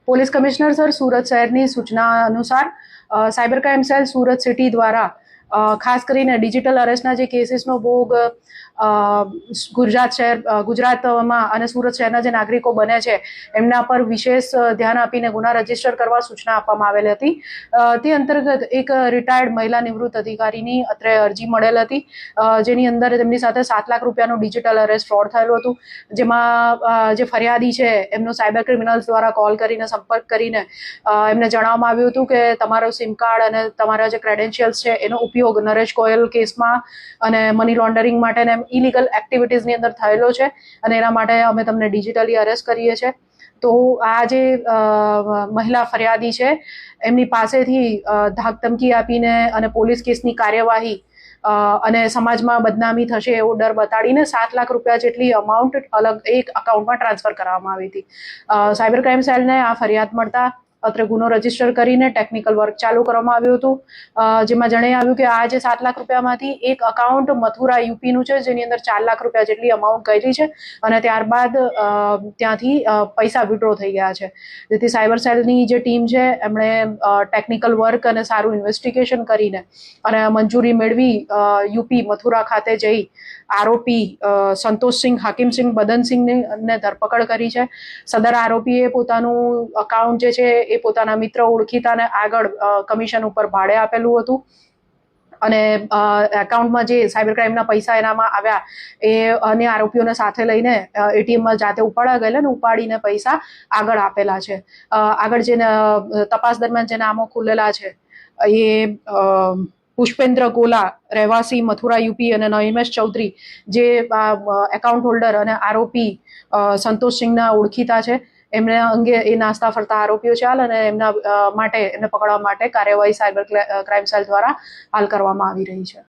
Police commissioner sir Surat શહેરની સૂચના અનુસાર cyber crime cell Surat city દ્વારા ખાસ કરીને ડિજિટલ અરેસ્ટના જે કેસીસનો ભોગ ગુજરાતમાં અને સુરત શહેરના જે નાગરિકો બને છે એમના પર વિશેષ ધ્યાન આપીને ગુના રજીસ્ટર કરવા સૂચના આપવામાં આવેલી હતી. તે અંતર્ગત એક રિટાયર્ડ મહિલા નિવૃત્ત અધિકારીની અત્રે અરજી મળેલ હતી, જેની અંદર તેમની સાથે 7 લાખ રૂપિયાનું ડિજિટલ અરેસ્ટ ફ્રોડ થયેલું હતું, જેમાં જે ફરિયાદી છે એમનો સાયબર ક્રિમિનલ્સ દ્વારા કોલ કરીને સંપર્ક કરીને એમને જણાવવામાં આવ્યું હતું કે તમારો સિમ કાર્ડ અને તમારા જે ક્રેડેન્શિયલ્સ છે એનો ઉપયોગ નરેશ ગોયલ કેસમાં અને મની લોન્ડરિંગ માટે ઇલીગલ એક્ટિવિટીઝની અંદર થયેલો છે અને એના માટે અમે તમને ડિજિટલી અરેસ્ટ કરીએ છીએ. તો આ જે મહિલા ફરિયાદી છે એમની પાસેથી ધાકધમકી આપીને અને પોલીસ કેસની કાર્યવાહી અને સમાજમાં બદનામી થશે એવો ડર બતાડીને 7 લાખ રૂપિયા જેટલી અમાઉન્ટ અલગ એક અકાઉન્ટમાં ટ્રાન્સફર કરવામાં આવી હતી. સાયબર ક્રાઇમ સેલને આ ફરિયાદ મળતા અત્રે ગુનો રજીસ્ટર કરીને ટેકનિકલ વર્ક ચાલુ કરવામાં આવ્યું હતું, જેમાં જણાઈ આવ્યું કે આ જે 7 લાખ રૂપિયામાંથી એક અકાઉન્ટ મથુરા યુપીનું છે, જેની અંદર 4 લાખ રૂપિયા જેટલી અમાઉન્ટ ગયેલી છે અને ત્યારબાદ ત્યાંથી પૈસા વિડ્રો થઈ ગયા છે. જેથી સાયબર સેલની જે ટીમ છે એમણે ટેકનિકલ વર્ક અને સારું ઇન્વેસ્ટિગેશન કરીને અને મંજૂરી મેળવી યુપી મથુરા ખાતે જઈ આરોપી સંતોષસિંહ હાકિમસિંહ બદનસિંહને ધરપકડ કરી છે. સદર આરોપીએ પોતાનું અકાઉન્ટ જે છે એ પોતાના મિત્ર ઓળખીતાને આગળ કમિશન ઉપર ભાડે આપેલું હતું અને એકાઉન્ટમાં જે સાયબર ક્રાઇમના પૈસા એનામાં આવ્યા એ અન્ય આરોપીઓને સાથે લઈને એટીએમમાં જાતે ઉપાડવા ગયેલા અને ઉપાડીને પૈસા આગળ આપેલા છે. આગળ જે તપાસ દરમિયાન જે નામો ખુલેલા છે એ પુષ્પેન્દ્ર ગોલા રહેવાસી મથુરા યુપી અને નઈમેશ ચૌધરી જે એકાઉન્ટ હોલ્ડર અને આરોપી સંતોષસિંહના ઓળખીતા છે. એમને અંગે એ નાસ્તા ફરતા આરોપીઓ છે અને એમને પકડવા માટે કાર્યવાહી સાયબર ક્રાઇમ સેલ દ્વારા હાલ કરવામાં આવી રહી છે.